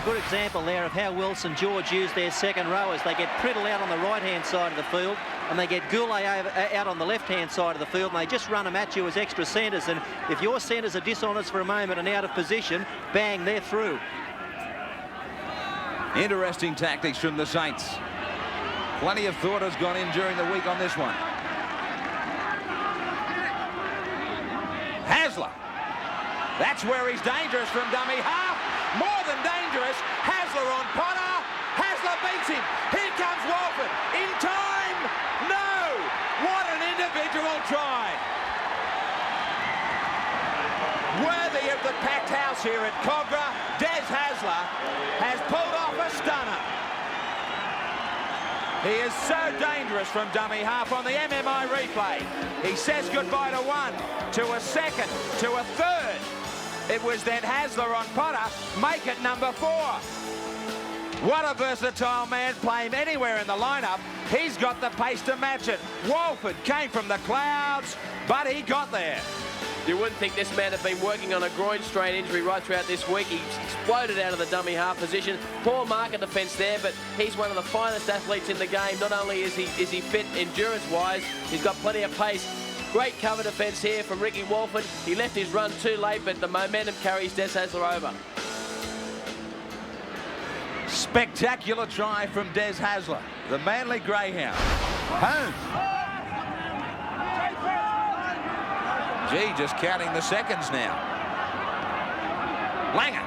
good example there of how Wilson George used their second rowers. They get Priddle out on the right-hand side of the field, and they get Goulet out on the left-hand side of the field, and they just run them at you as extra centres. And if your centres are dishonest for a moment and out of position, bang, they're through. Interesting tactics from the Saints. Plenty of thought has gone in during the week on this one. Hasler. That's where he's dangerous from dummy half. More than dangerous. Hasler on Potter. Hasler beats him. Here comes Walford. In time. No. What an individual try. Worthy of the packed house here at Cogra, Des Hasler has pulled off a stunner. He is so dangerous from dummy half on the MMI replay. He says goodbye to one, to a second, to a third. It was then Hasler on Potter, make it number 4. What a versatile man, play him anywhere in the lineup. He's got the pace to match it. Walford came from the clouds, but he got there. You wouldn't think this man had been working on a groin strain injury right throughout this week. He exploded out of the dummy half position. Poor market defence there, but he's one of the finest athletes in the game. Not only is he fit endurance-wise, he's got plenty of pace. Great cover defence here from Ricky Walford. He left his run too late, but the momentum carries Des Hasler over. Spectacular try from Des Hasler, the Manly Greyhound. Home. Gee, just counting the seconds now. Langer.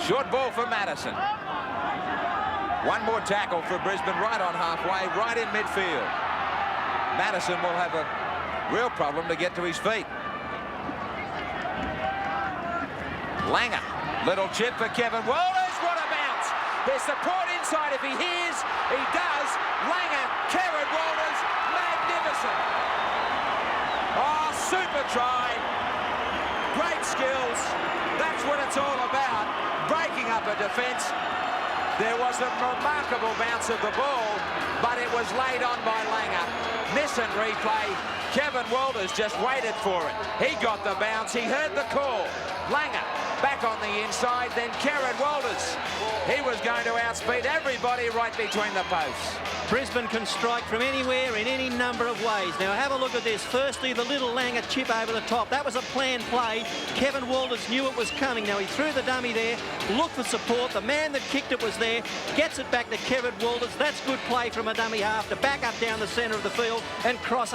Short ball for Madison. One more tackle for Brisbane right on halfway, right in midfield. Madison will have a real problem to get to his feet. Langer. Little chip for Kevin Walters. What a bounce. There's support inside if he hears. He does. Langer. Kevin Walters. Magnificent. Oh, super try. Great skills. That's what it's all about. Breaking up a defence. There was a remarkable bounce of the ball, but it was laid on by Langer. Nissan replay. Kevin Walters just waited for it. He got the bounce. He heard the call. Langer back on the inside. Then Kevin Walters. He was going to outspeed everybody right between the posts. Brisbane can strike from anywhere in any number of ways. Now have a look at this. Firstly, the little Langer chip over the top. That was a planned play. Kevin Walters knew it was coming. Now he threw the dummy there, looked for support. The man that kicked it was there. Gets it back to Kevin Walters. That's good play from a dummy half to back up down the centre of the field and cross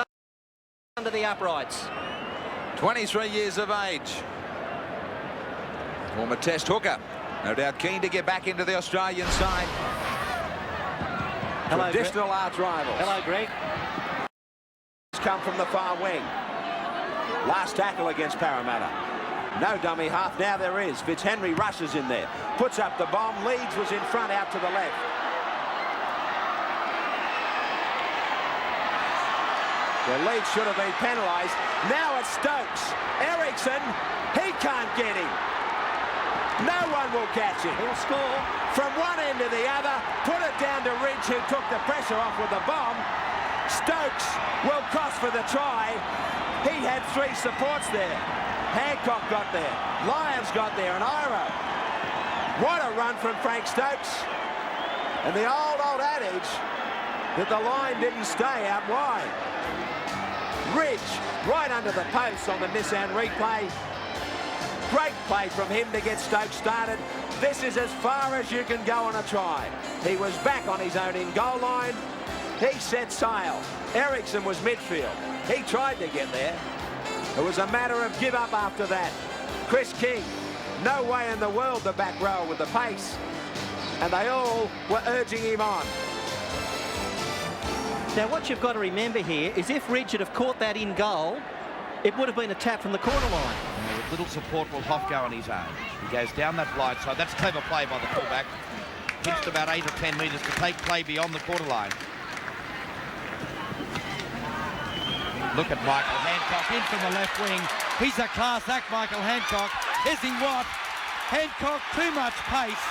under the uprights. 23 years of age. Former Test hooker. No doubt keen to get back into the Australian side. Hello, traditional arch rivals. Hello, Greg. Come from the far wing. Last tackle against Parramatta. No dummy half. Now there is. Fitzhenry rushes in there. Puts up the bomb. Leeds was in front out to the left. The Leeds should have been penalised. Now it's Stokes. Ericsson. He can't get him. No one will catch him. He'll score. From one end to the other, put it down to Ridge, who took the pressure off with the bomb. Stokes will cross for the try. He had 3 supports there. Hancock got there. Lyons got there, and Iro. What a run from Frank Stokes. And the old adage that the line didn't stay out wide. Ridge right under the post on the Nissan replay. Great play from him to get Stokes started. This is as far as you can go on a try. He was back on his own in goal line. He set sail. Ericsson was midfield. He tried to get there. It was a matter of give up after that. Chris King, no way in the world the back row with the pace. And they all were urging him on. Now what you've got to remember here is if Ridge had caught that in goal, it would have been a tap from the corner line. With little support will Hoff go on his own. He goes down that blind side. That's clever play by the fullback. Pitched about 8 or 10 metres to take play beyond the quarter line. Look at Michael Hancock in from the left wing. He's a class act, Michael Hancock. Is he what? Hancock, too much pace.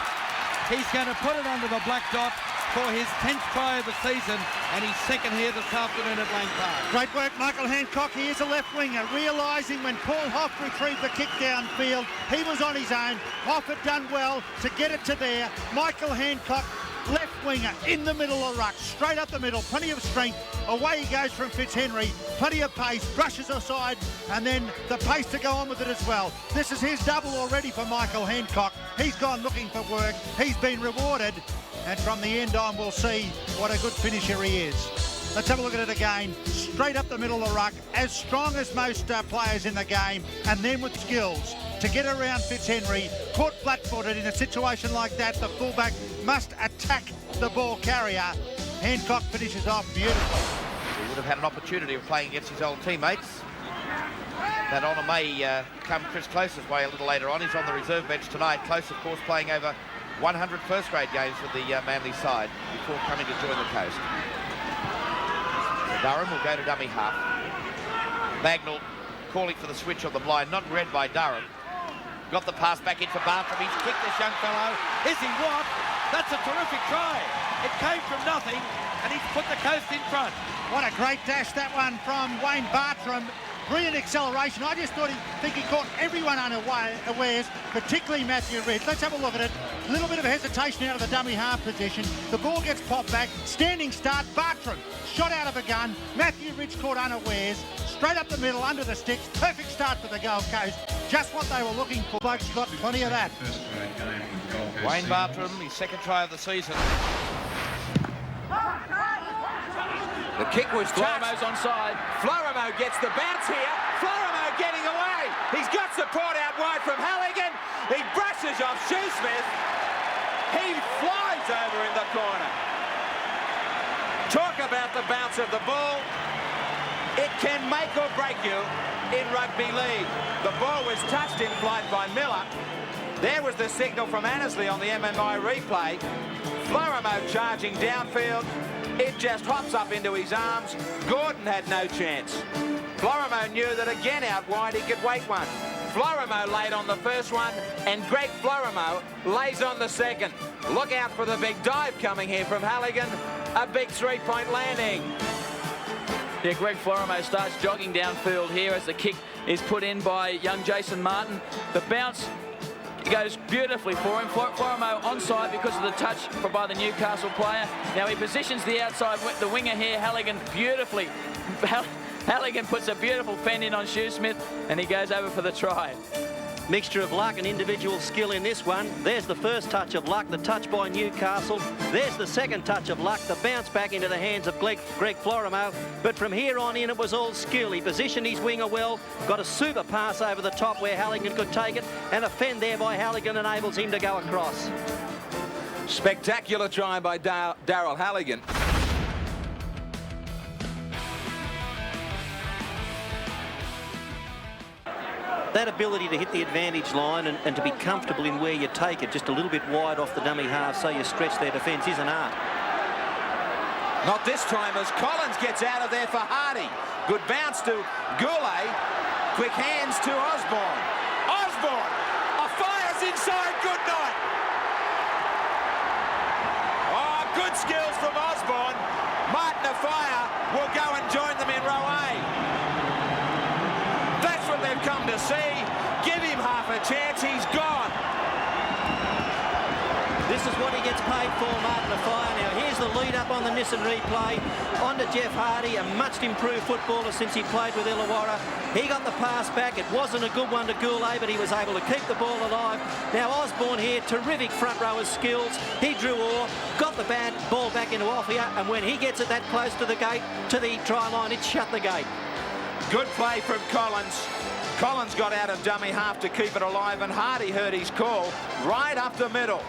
He's going to put it under the black dot. for his 10th try of the season and his second here this afternoon at Lang Park. Great work, Michael Hancock. He is a left winger, realising when Paul Hoff retrieved the kick downfield, he was on his own. Hoff had done well to get it to there. Michael Hancock, left winger, in the middle of the ruck, straight up the middle, plenty of strength. Away he goes from Fitzhenry, plenty of pace, brushes aside, and then the pace to go on with it as well. This is his double already for Michael Hancock. He's gone looking for work, he's been rewarded, and from the end on we'll see what a good finisher he is. Let's have a look at it again. Straight up the middle of the ruck, as strong as most players in the game, and then with skills to get around Fitzhenry, caught flat-footed. In a situation like that, the fullback must attack the ball carrier. Hancock finishes off beautifully. He would have had an opportunity of playing against his old teammates. That honour may come Chris Close's way a little later on. He's on the reserve bench tonight. Close, of course, playing over 100 first-grade games with the Manly side before coming to join the coast. So Durham will go to dummy half. Bagnall calling for the switch on the blind, not read by Durham. Got the pass back in for Bartrim. He's kicked this young fellow. Is he what? That's a terrific try. It came from nothing, and he's put the coast in front. What a great dash that one from Wayne Bartrim. Brilliant acceleration. I just think he caught everyone unawares, particularly Matthew Ridge. Let's have a look at it. A little bit of hesitation out of the dummy half position. The ball gets popped back. Standing start. Bartrim shot out of a gun. Matthew Ridge caught unawares. Straight up the middle, under the sticks. Perfect start for the Gold Coast. Just what they were looking for. Blokes got plenty of that. Wayne Bartrim, his second try of the season. The kick was touched. Florimo's onside. Florimo gets the bounce here. Florimo getting away. He's got support out wide from Halligan. He brushes off Shoesmith. He flies over in the corner. Talk about the bounce of the ball. It can make or break you in rugby league. The ball was touched in flight by Miller. There was the signal from Annesley on the MMI replay. Florimo charging downfield. It just hops up into his arms. Gordon had no chance. Florimo knew that again out wide he could wait one. Florimo laid on the first one, and Greg Florimo lays on the second. Look out for the big dive coming here from Halligan. A big three-point landing. Yeah, Greg Florimo starts jogging downfield here as the kick is put in by young Jason Martin. The bounce goes beautifully for him. Florimo onside because of the touch by the Newcastle player. Now he positions the outside, the winger here, Halligan, beautifully. Halligan puts a beautiful fend in on Shoesmith, and he goes over for the try. Mixture of luck and individual skill in this one. There's the first touch of luck, the touch by Newcastle. There's the second touch of luck, the bounce back into the hands of Greg Florimo. But from here on in, it was all skill. He positioned his winger well, got a super pass over the top where Halligan could take it, and a fend there by Halligan enables him to go across. Spectacular try by Daryl Halligan. That ability to hit the advantage line and to be comfortable in where you take it, just a little bit wide off the dummy half so you stretch their defence, is an art. Not this time as Collins gets out of there for Hardy. Good bounce to Goulet. Quick hands to Osborne. Osborne! A fire's inside. Good night. Oh, good skills from Osborne. Martin Afire will go and join them in row A. That's what they've come to see. Give him half a chance. He's gone. This is what he gets paid for, Martin Afire. Now, here's the lead up on the Nissan replay. On to Jeff Hardy, a much improved footballer since he played with Illawarra. He got the pass back. It wasn't a good one to Goulet, but he was able to keep the ball alive. Now, Osborne here, terrific front rower skills. He drew Orr, got the ball back into Offia, and when he gets it that close to the gate, to the try line, it shut the gate. Good play from Collins. Collins got out of dummy half to keep it alive, and Hardy heard his call right up the middle.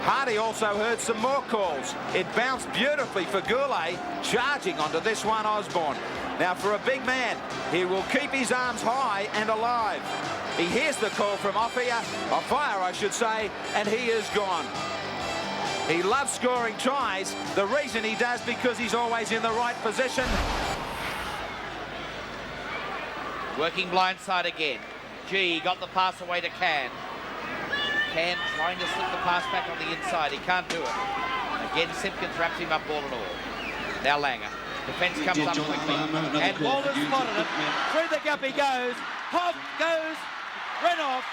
Hardy also heard some more calls. It bounced beautifully for Goulet, charging onto this one, Osborne. Now, for a big man, he will keep his arms high and alive. He hears the call from Afire, I should say, and he is gone. He loves scoring tries. The reason he does, because he's always in the right position. Working blindside again. G got the pass away to Can. Can trying to slip the pass back on the inside. He can't do it. Again, Simpkins wraps him up ball and all. Now Langer. Defence comes up quickly. And Walters spotted it. Through the guppy goes. Hobb goes. Ran off.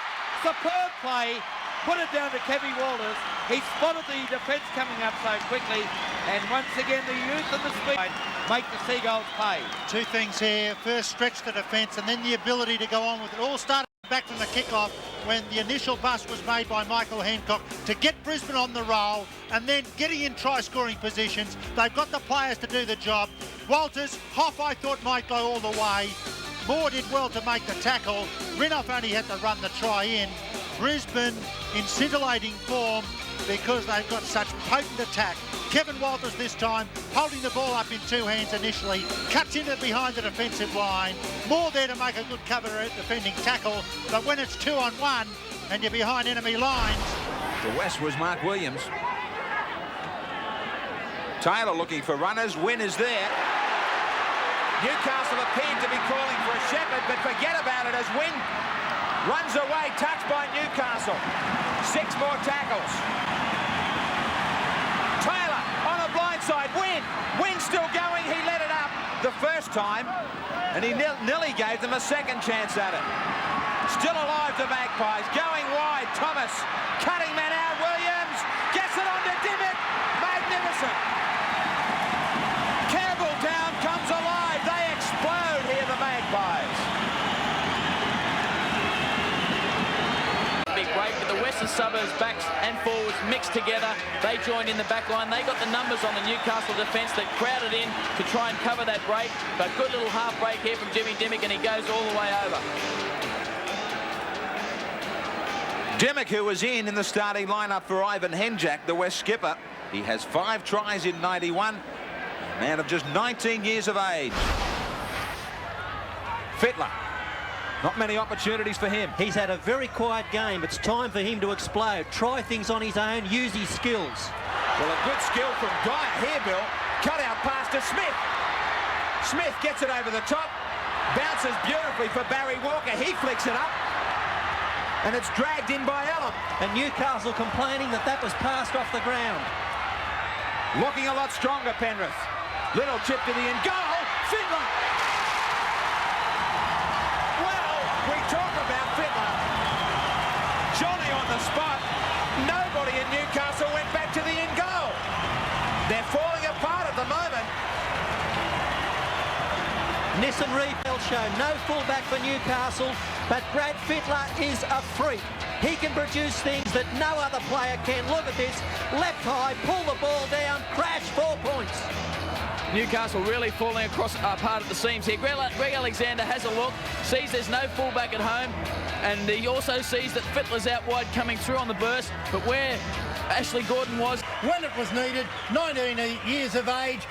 Superb play. Put it down to Kevin Walters. He spotted the defence coming up so quickly. And once again, the youth and the speed make the Seagulls pay. Two things here. First, stretch the defence, and then the ability to go on with it. All started back from the kick-off when the initial bust was made by Michael Hancock to get Brisbane on the roll, and then getting in try-scoring positions. They've got the players to do the job. Walters, Hoff I thought might go all the way. Moore did well to make the tackle. Rinoff only had to run the try in. Brisbane in scintillating form because they've got such potent attack. Kevin Walters this time holding the ball up in two hands initially, cuts into behind the defensive line. Moore there to make a good cover defending tackle, but when it's 2-on-1 and you're behind enemy lines. The West was Mark Williams. Taylor looking for runners. Wynn is there. Newcastle appeared to be calling for a shepherd, but forget about it as Wynn runs away, touched by Newcastle. 6 more tackles. Taylor on a blindside. Wynn still going. He let it up the first time, and he nearly gave them a second chance at it. Still alive, the Magpies. Going wide. Thomas cutting man out. Williams gets it on to Dimmick. Magnificent. Campbelltown comes alive. They explode here, the Magpies. Big break, but the Western Suburbs backs and forwards mixed together. They joined in the back line. They got the numbers on the Newcastle defence that crowded in to try and cover that break. But good little half break here from Jimmy Dimmick, and he goes all the way over. Dimmick, who was in the starting lineup for Ivan Henjak, the West skipper. He has 5 tries in 91. A man of just 19 years of age. Fittler. Not many opportunities for him. He's had a very quiet game. It's time for him to explode. Try things on his own. Use his skills. Well, a good skill from Dyer here, Bill. Cut out pass to Smith. Smith gets it over the top. Bounces beautifully for Barry Walker. He flicks it up. And it's dragged in by Allen. And Newcastle complaining that that was passed off the ground. Looking a lot stronger, Penrith. Little chip to the end. Goal! Fittler! Well, we talk about Fittler. Johnny on the spot. Nobody in Newcastle went back to the end goal. They're falling apart at the moment. Nissan Reefeld show, no fullback for Newcastle, but Brad Fittler is a freak. He can produce things that no other player can. Look at this, left high, pull the ball down, crash, 4 points. Newcastle really falling across part of the seams here. Greg Alexander has a look, sees there's no fullback at home, and he also sees that Fittler's out wide coming through on the burst, but where Ashley Gordon was when it was needed, 19 years of age.